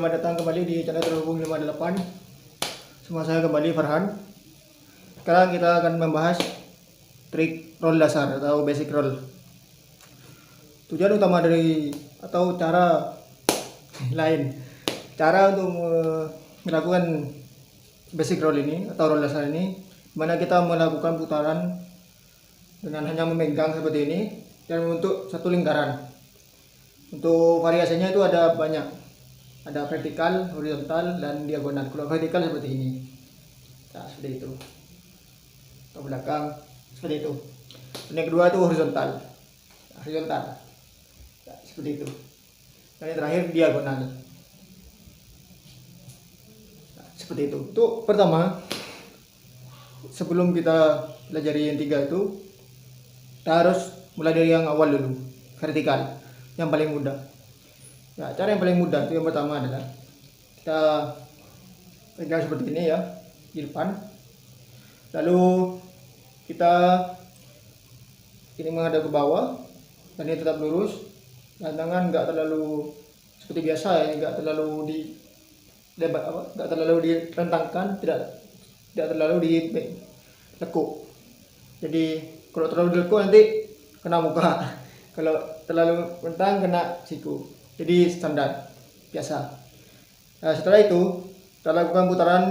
selamat datang kembali di channel Terhubung 58. Semua saya kembali Farhan. Sekarang kita akan membahas trik roll dasar atau basic roll. Tujuan utama dari atau cara untuk melakukan basic roll ini atau roll dasar ini, mana kita melakukan putaran dengan hanya memegang seperti ini dan membentuk satu lingkaran. Untuk variasinya itu ada banyak, ada vertikal, horizontal, dan diagonal. Kalau vertikal seperti ini, nah seperti itu, ke belakang seperti itu. Dan yang kedua itu horizontal, nah, seperti itu. Dan yang terakhir diagonal, nah, seperti itu. Untuk pertama, sebelum kita pelajari yang tiga itu, kita harus mulai dari yang awal dulu, vertikal, yang paling mudah. Ya, cara yang paling mudah itu yang pertama adalah kita pegang seperti ini ya di depan, lalu kita ini menghadap ke bawah dan ini tetap lurus, dan tangan nggak terlalu seperti biasa ya, nggak terlalu nggak terlalu direntangkan, tidak terlalu dilekuk. Jadi kalau terlalu dilekuk nanti kena muka, kalau terlalu rentang kena siku. Jadi standar biasa. Nah, setelah itu kita lakukan putaran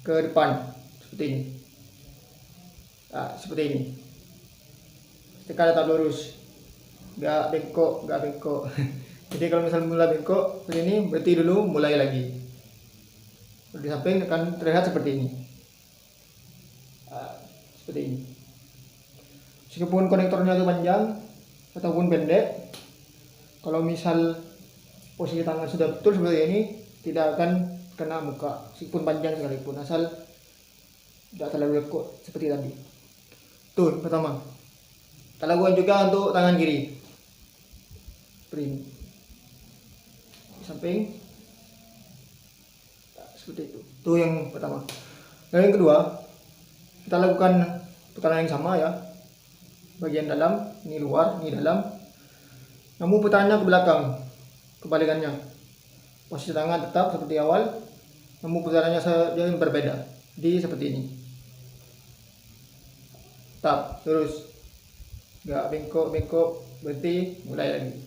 ke depan seperti ini. Nah, seperti ini. Tekan tetap lurus, nggak bengkok. Jadi kalau misalnya mulai bengkok seperti ini, berarti dulu mulai lagi. Di samping akan terlihat seperti ini. Nah, seperti ini. Meskipun konektornya itu panjang ataupun pendek, kalau misal posisi tangan sudah betul seperti ini, tidak akan kena muka meskipun panjang sekalipun, asal tidak terlalu lekuk seperti tadi. Itu pertama. Kita lakukan juga untuk tangan kiri seperti ini, di samping, nah, seperti itu. Itu yang pertama. Dan yang kedua, kita lakukan putaran yang sama ya, bagian dalam, ini luar, ini dalam. Namun putarannya ke belakang, kebalikannya. Posisi tangan tetap seperti awal, namun putarannya saja yang berbeda. Jadi seperti ini. Tetap terus, nggak bengkok, berarti mulai lagi.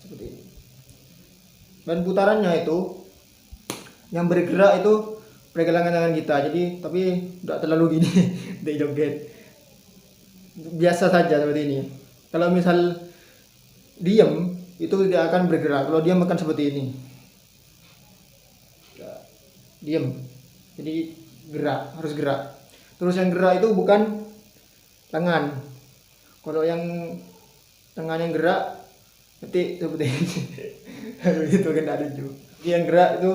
Seperti ini. Dan putarannya itu, yang bergerak itu pergelangan tangan kita. Jadi tapi tidak terlalu gini, tidak joget. Biasa saja seperti ini. Kalau misal diam itu tidak akan bergerak. Kalau diam akan seperti ini, diam. Jadi gerak, harus gerak. Terus yang gerak itu bukan tangan. Kalau yang tangan yang gerak nanti seperti ini. Itu kan ada juga. Yang gerak itu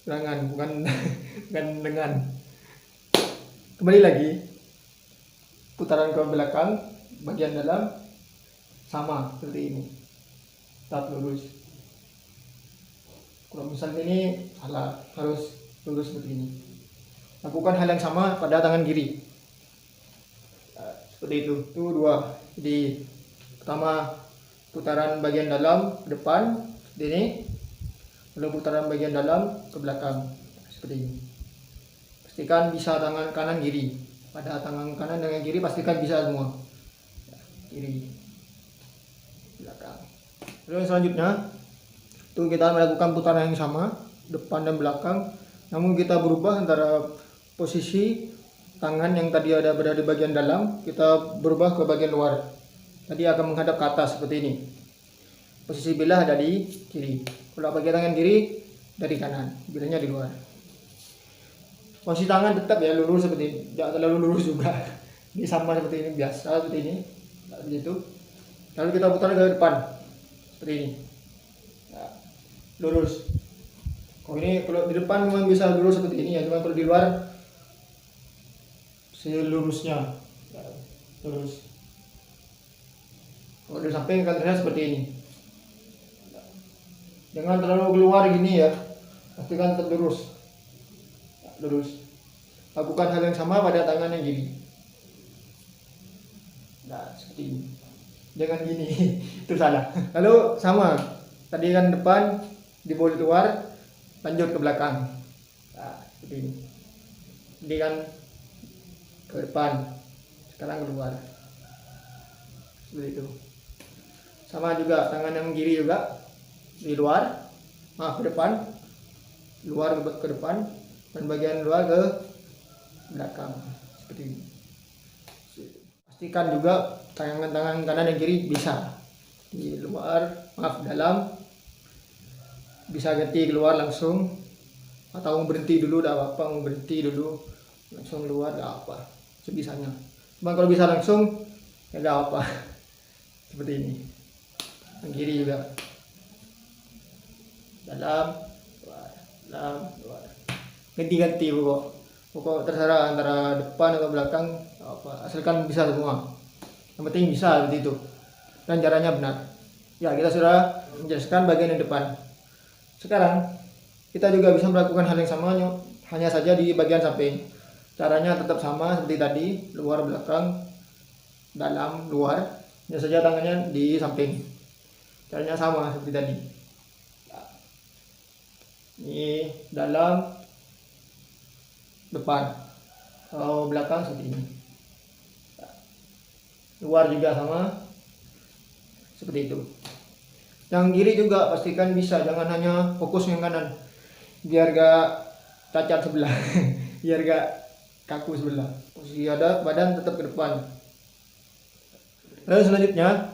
tangan, bukan dengan. Kembali lagi, putaran ke belakang, bagian dalam sama seperti ini, tetap lurus. Kalau misalnya ini salah, harus lurus seperti ini. Lakukan hal yang sama pada tangan kiri. Nah, seperti itu. Itu dua. Jadi pertama putaran bagian dalam ke depan seperti ini, lalu putaran bagian dalam ke belakang seperti ini. Pastikan bisa tangan kanan kiri. Pada tangan kanan dengan kiri pastikan bisa semua. Kiri, belakang. Lalu yang selanjutnya itu kita melakukan putaran yang sama depan dan belakang, namun kita berubah antara posisi tangan yang tadi ada berada di bagian dalam, kita berubah ke bagian luar. Tadi akan menghadap ke atas seperti ini. Posisi bilah ada di kiri. Kalau bagian tangan kiri dari kanan, bilahnya di luar. Posisi tangan tetap ya lurus seperti ini, tidak terlalu lurus juga. Ini sama seperti ini, biasa seperti ini, begitu. Lalu kita putar ke depan seperti ini, nah, lurus. Kalau di depan memang bisa lurus seperti ini ya, cuma kalau di luar selurusnya ya, lurus. Kalau di samping akan terlihat seperti ini. Jangan terlalu keluar gini ya, pastikan tetap lurus. Lurus. Lakukan hal yang sama pada tangan yang kiri. Nah, seperti ini. Jangan gini, itu salah. Lalu sama tadi kan depan dibawa keluar, lanjut ke belakang. Nah, seperti ini. Ini kan ke depan, sekarang keluar. Seperti itu. Sama juga tangan yang kiri juga di luar, ke depan, luar ke depan, dan bagian luar ke belakang. Seperti ini. Pastikan juga tangan kanan dan kiri bisa di luar, dalam, bisa ganti keluar langsung, atau berhenti dulu, tidak apa-apa, mau berhenti dulu langsung keluar, tidak apa, sebisanya. Cuma kalau bisa langsung ya tidak apa. Seperti ini. Yang kiri juga dalam, luar, ganti-ganti pokok terserah antara depan atau belakang, apa, asalkan bisa semua. Yang penting bisa seperti itu, dan caranya benar. Ya, kita sudah menjelaskan bagian yang depan. Sekarang kita juga bisa melakukan hal yang sama, hanya saja di bagian samping. Caranya tetap sama seperti tadi, luar, belakang, dalam, luar. Hanya saja tangannya di samping. Caranya sama seperti tadi. Ini dalam, depan, atau belakang seperti ini. Luar juga sama seperti itu. Yang kiri juga pastikan bisa, jangan hanya fokus yang kanan, biar gak cacat sebelah. Biar gak kaku sebelah. Posisi ada badan tetap ke depan. Lalu selanjutnya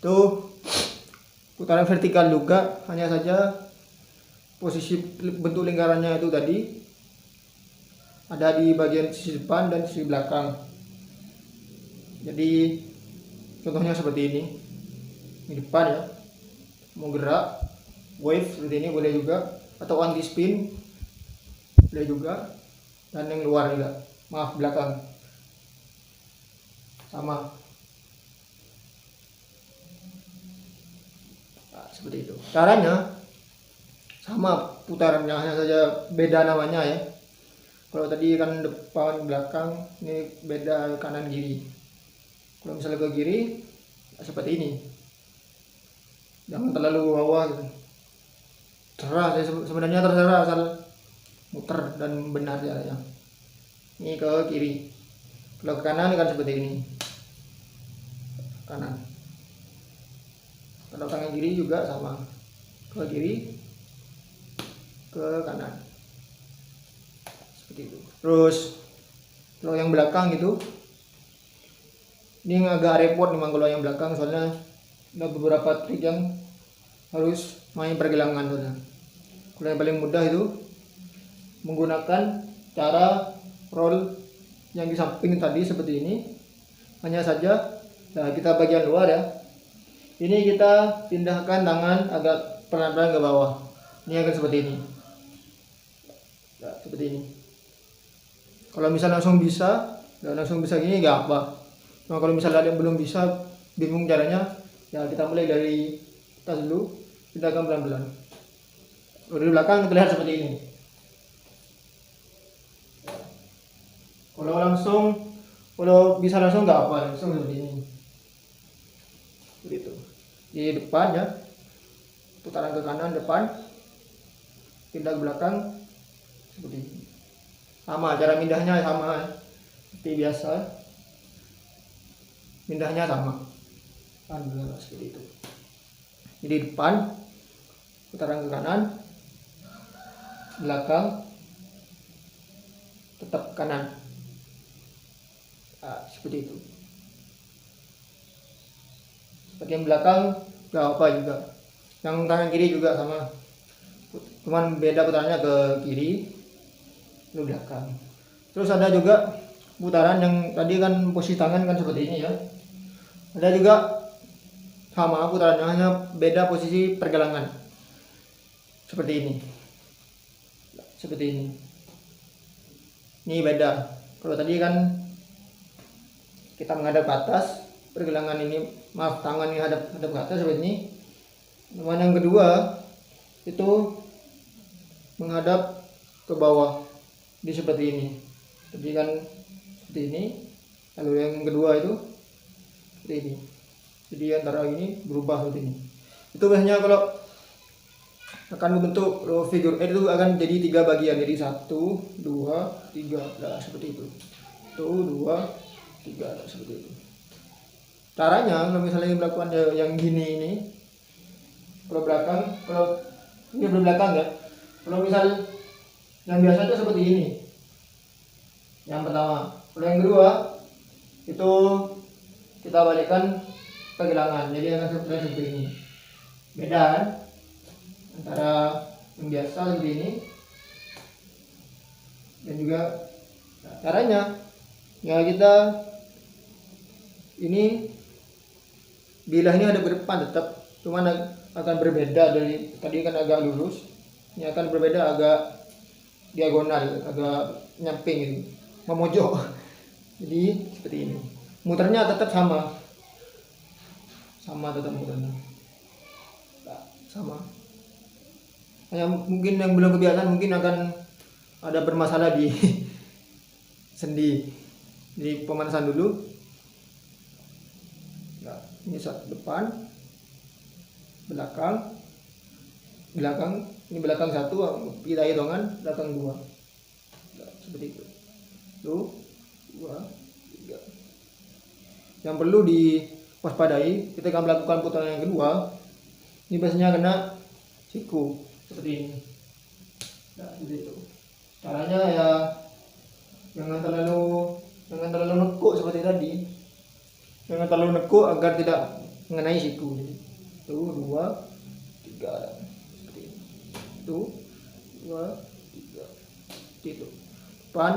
tuh putaran vertikal juga, hanya saja posisi bentuk lingkarannya itu tadi ada di bagian sisi depan dan sisi belakang. Jadi contohnya seperti ini. Di depan ya, mau gerak wave seperti ini boleh juga, atau anti spin boleh juga, dan yang luar juga, belakang sama. Nah, seperti itu caranya, sama putarannya, hanya saja beda namanya ya. Kalau tadi kan depan belakang, ini beda kanan kiri. Kalau misalnya ke kiri seperti ini, jangan terlalu bawah gitu. Terserah, sebenarnya terserah, asal muter dan benar caranya. Ini ke kiri. Kalau ke kanan kan seperti ini, kanan. Kalau tangan kiri juga sama, ke kiri, ke kanan, seperti itu. Terus kalau yang belakang gitu, ini agak repot memang kalau yang belakang, soalnya ada beberapa trik yang harus main pergelangan soalnya. Kalau yang paling mudah itu menggunakan cara roll yang di samping tadi seperti ini. Hanya saja, nah kita bagian luar ya, ini kita pindahkan tangan agak pelan-pelan ke bawah. Ini akan seperti ini. Nah, seperti ini. Kalau misalnya langsung bisa, gini nggak apa. Nah, kalau misalnya ada yang belum bisa, bingung caranya, ya kita mulai dari atas dulu, kita akan pelan-pelan. Dari belakang terlihat seperti ini. Kalau bisa langsung nggak apa, langsung seperti ini. Begitu. Di depan ya, putaran ke kanan depan, pindah ke belakang seperti ini. Sama, cara mindahnya sama seperti biasa. Mindahnya sama. Seperti itu. Jadi depan, putaran ke kanan, belakang, tetap kanan. Nah, seperti itu. Bagian belakang gak apa juga. Yang tangan kiri juga sama. Cuman beda putarannya ke kiri, ke belakang. Terus ada juga putaran yang tadi kan posisi tangan kan seperti ini ya. Ada juga sama putarannya, hanya beda posisi pergelangan. Seperti ini. Seperti ini. Ini beda. Kalau tadi kan kita menghadap ke atas, pergelangan ini, tangan ini hadap ke atas seperti ini. Cuman yang kedua itu menghadap ke bawah, di seperti ini. Jadi kan seperti ini. Lalu yang kedua itu seperti ini. Jadi antara ini berubah seperti ini. Itu biasanya kalau akan membentuk figur itu akan jadi 3 bagian, jadi 1, 2, 3, nah, seperti itu. 1, 2, 3, nah, seperti itu. Caranya kalau misalnya melakukan yang gini ini, kalau belakang, kalau ini berbelakang ya, kalau misal yang biasa itu seperti ini, yang pertama. Kalau yang kedua itu kita balikkan pergelangan, jadi akan seperti ini. Beda kan antara yang biasa seperti ini dan juga caranya ya, kita ini bilah ini ada ke depan tetap, cuman akan berbeda dari tadi kan agak lurus, ini akan berbeda agak diagonal, agak nyamping gitu, memojok. Jadi seperti ini. Muternya tetap sama tetap muternya sama. Hanya mungkin yang belum kebiasaan mungkin akan ada bermasalah di sendi. Jadi pemanasan dulu. Nah, ini depan, belakang, ini belakang 1, kita hitungan belakang 2. Nah, seperti itu. 1, 2, 3. Yang perlu diwaspadai ketika melakukan putaran yang kedua, ini biasanya kena siku seperti ini. Nah, seperti itu. Caranya ya jangan terlalu nekuk seperti tadi. Jangan terlalu nekuk agar tidak mengenai siku. 1, 2, 3. Seperti ini. 1, 2, 3. Seperti itu. Depan,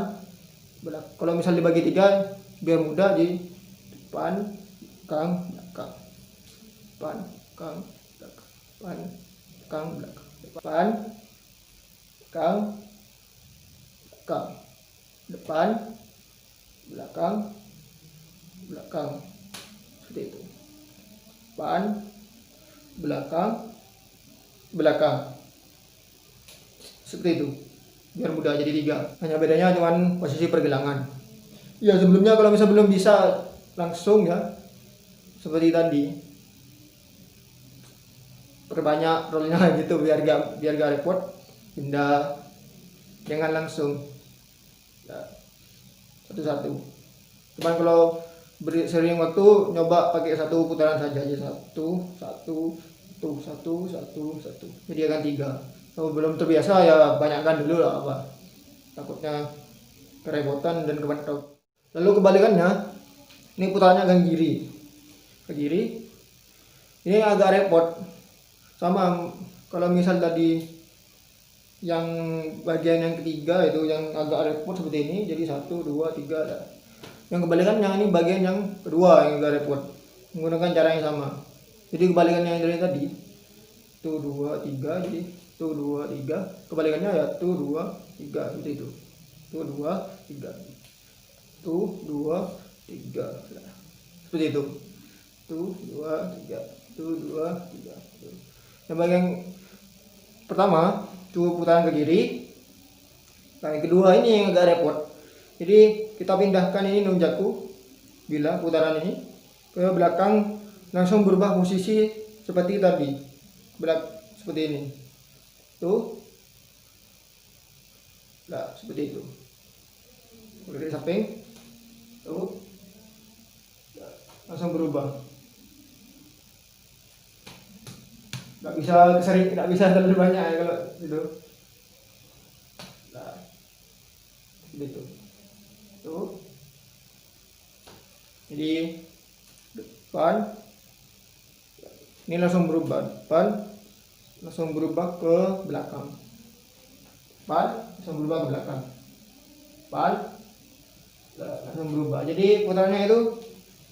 belakang. Kalau misal dibagi 3 biar mudah, di depan, belakang, belakang. Depan, belakang, belakang. Depan, belakang, belakang. Depan, belakang, belakang. Depan, belakang, belakang. Seperti itu. Depan, belakang, belakang. Seperti itu. Biar mudah jadi 3. Hanya bedanya cuman posisi pergelangan. Ya sebelumnya kalau misalnya belum bisa langsung ya seperti tadi, perbanyak rollnya gitu biar gak repot, pindah, jangan langsung ya, satu-satu. Cuman kalau sering waktu nyoba pakai 1 putaran saja, jadi 1, jadi akan 3. Kalau belum terbiasa ya banyakkan dulu lah, apa takutnya kerepotan dan kebentok. Lalu kebalikannya, ini putarannya akan ke kiri. Ini agak repot. Sama kalau misal tadi yang bagian yang ketiga itu yang agak repot seperti ini, jadi 1, 2, 3. Yang kebalikannya ini bagian yang kedua yang agak repot, menggunakan cara yang sama. Jadi kebalikannya yang dari tadi 1, 2, 3, jadi 1, 2, 3. Kebalikannya ya 1, 2, 3 seperti itu. 1, 2, 3. 1, 2, 3. Seperti itu. 1, 2, 3. 1, 2, 3. Yang bagian pertama itu putaran ke kiri. Nah, yang kedua ini yang agak repot. Jadi kita pindahkan ini nunjaku bila putaran ini ke belakang, langsung berubah posisi seperti tadi. Seperti ini. Tuh. Nah, seperti itu. Dari samping. Tuh. Nah, langsung berubah. Nggak bisa terlalu banyak ya kalau itu. Nah, seperti itu. Tuh. Jadi depan ini langsung berubah, depan langsung berubah ke belakang, depan langsung berubah ke belakang, depan langsung berubah. Jadi putarannya itu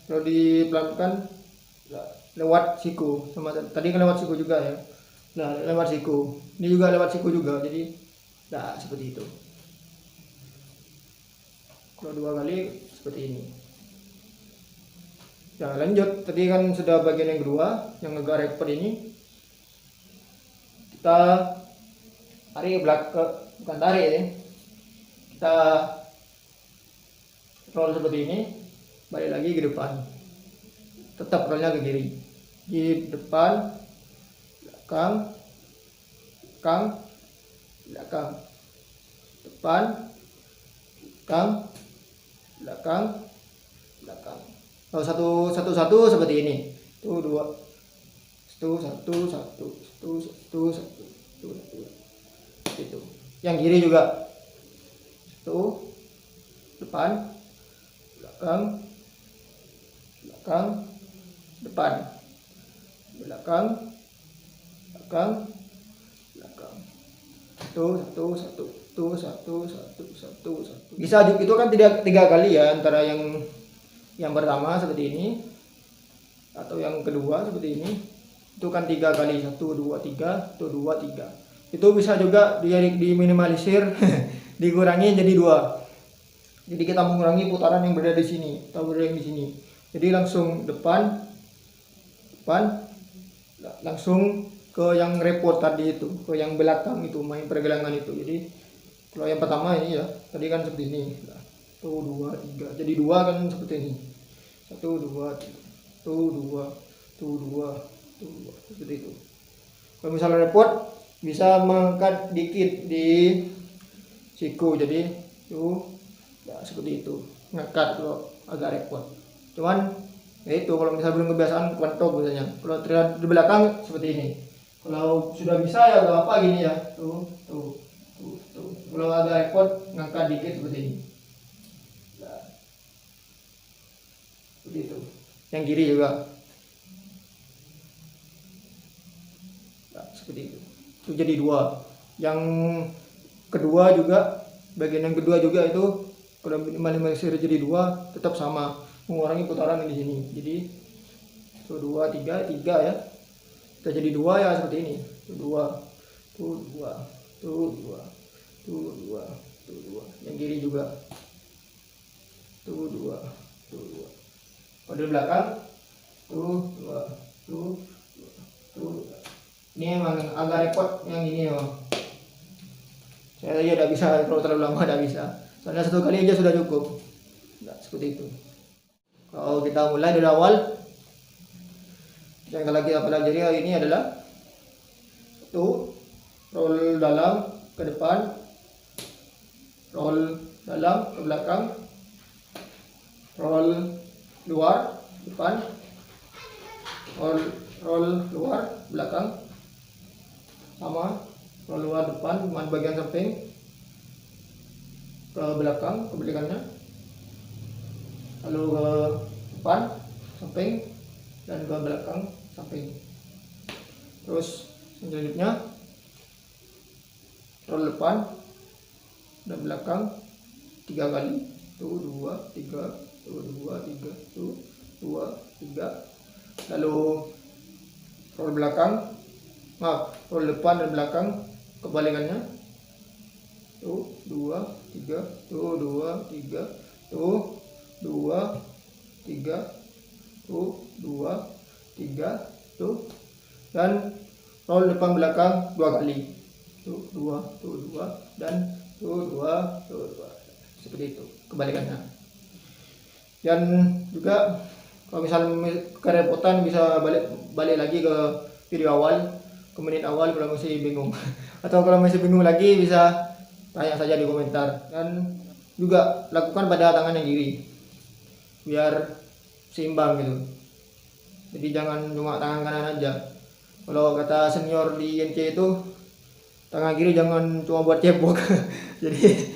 kalau dipelankan lewat siku, sama tadi kan lewat siku juga ya. Nah, lewat siku, ini juga lewat siku juga. Jadi seperti itu. Kalau 2 kali seperti ini. Ya lanjut, tadi kan sudah bagian yang kedua yang agak repot ini. Kita tarik ke belakang, bukan tarik ya, kita roll seperti ini, balik lagi ke depan, tetap rollnya ke kiri. Di depan, belakang, belakang, belakang, depan, belakang, belakang, belakang. Oh, satu seperti ini. Tuh dua, satu, itu. Yang kiri juga. Satu, depan, belakang, belakang, depan, belakang, belakang, belakang. Satu. Bisa itu kan tiga kali ya, antara yang pertama seperti ini atau yang kedua seperti ini. Itu kan 3 kali, 1 2 3, 1 2 3. Itu bisa juga diminimalisir, dikurangi jadi 2. Jadi kita mengurangi putaran yang berada di sini atau berada di sini. Jadi langsung depan, langsung ke yang repot tadi itu, ke yang belakang itu, main pergelangan itu. Jadi kalau yang pertama ini ya, tadi kan seperti ini. 1 2 3. Jadi 2 kan seperti ini. 1 2 3. 1 2 seperti itu. Kalau misalnya repot bisa mengangkat dikit di siku, jadi ya seperti itu, ngangkat kalau agak repot. Cuman ya itu, kalau misalnya belum kebiasaan kwentok biasanya. Kalau terlihat di belakang seperti ini. Kalau sudah bisa ya gak apa gini ya. Tuh. Kalau agak repot ngangkat dikit seperti ini. Nah, seperti itu. Yang kiri juga. Nah, seperti itu. Itu jadi 2. Yang kedua juga, bagian yang kedua juga itu kalau minimalisir jadi 2 tetap sama, mengurangi putaran di sini. Jadi 1 2 3 ya. Kita jadi 2 ya seperti ini. 2. Yang kiri juga. 2. Pada belakang. 2. Ini emang agak repot yang ini ya. Saya aja tidak bisa, kalau terlalu lama tidak bisa. Soalnya 1 kali aja sudah cukup. Nah, seperti itu. Kalau kita mulai dari awal, yang kita pelajari hari ini adalah 1. Roll dalam ke depan, roll dalam ke belakang, roll luar depan, roll luar belakang, sama roll luar depan cuma bagian samping ke belakang kebalikannya, lalu ke depan samping dan ke belakang samping. Terus selanjutnya roll depan dan belakang 3 kali. 1 2 3, 2 3. Lalu roll belakang, roll depan dan belakang kebalikannya. 2 3, 2 3, 2 3, 2 3, dan roll depan belakang 2 kali. 2 dan 2. Seperti itu kebalikannya. Dan juga kalau misalnya kerepotan bisa balik lagi ke video awal, ke menit awal kalau masih bingung. Atau kalau masih bingung lagi bisa tanya saja di komentar. Dan juga lakukan pada tangan yang kiri biar seimbang gitu. Jadi jangan cuma tangan kanan aja. Kalau kata senior di INC itu, tangan kiri jangan cuma buat cebok. Jadi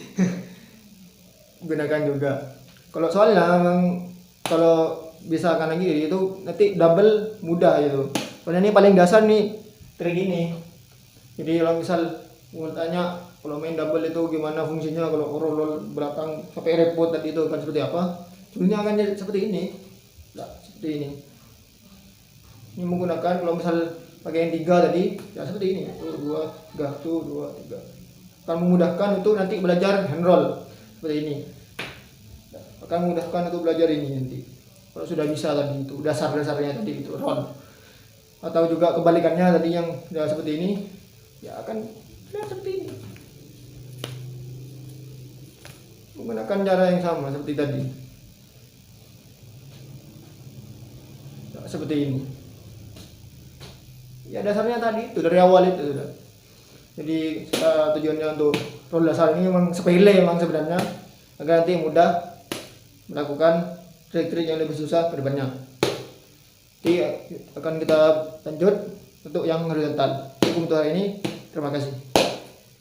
gunakan juga. Kalau soalnya memang kalau bisa kanan kiri itu nanti double mudah gitu. Soalnya ini paling dasar nih trik ini. Jadi kalau misal mau tanya kalau main double itu gimana fungsinya, kalau roll belakang sampai repot tadi itu kan seperti apa? Sebenarnya akan jadi seperti ini. Nah, seperti ini. Ini menggunakan kalau misal pakai yang 3 tadi ya seperti ini. 1 2 3, 1 2 3. Akan memudahkan untuk nanti belajar hand roll seperti ini. Akan memudahkan untuk belajar ini nanti. Kalau sudah bisa tadi itu dasar-dasarnya tadi itu roll. Atau juga kebalikannya tadi yang sudah seperti ini ya akan seperti ini. Menggunakan cara yang sama seperti tadi. Nah, seperti ini. Ya dasarnya tadi itu dari awal itu sudah. Jadi tujuannya untuk rule dasar ini memang sepele memang sebenarnya, agar nanti mudah melakukan trik-trik yang lebih susah ke depannya. Jadi akan kita lanjut untuk yang horizontal. Cukup untuk hari ini. Terima kasih.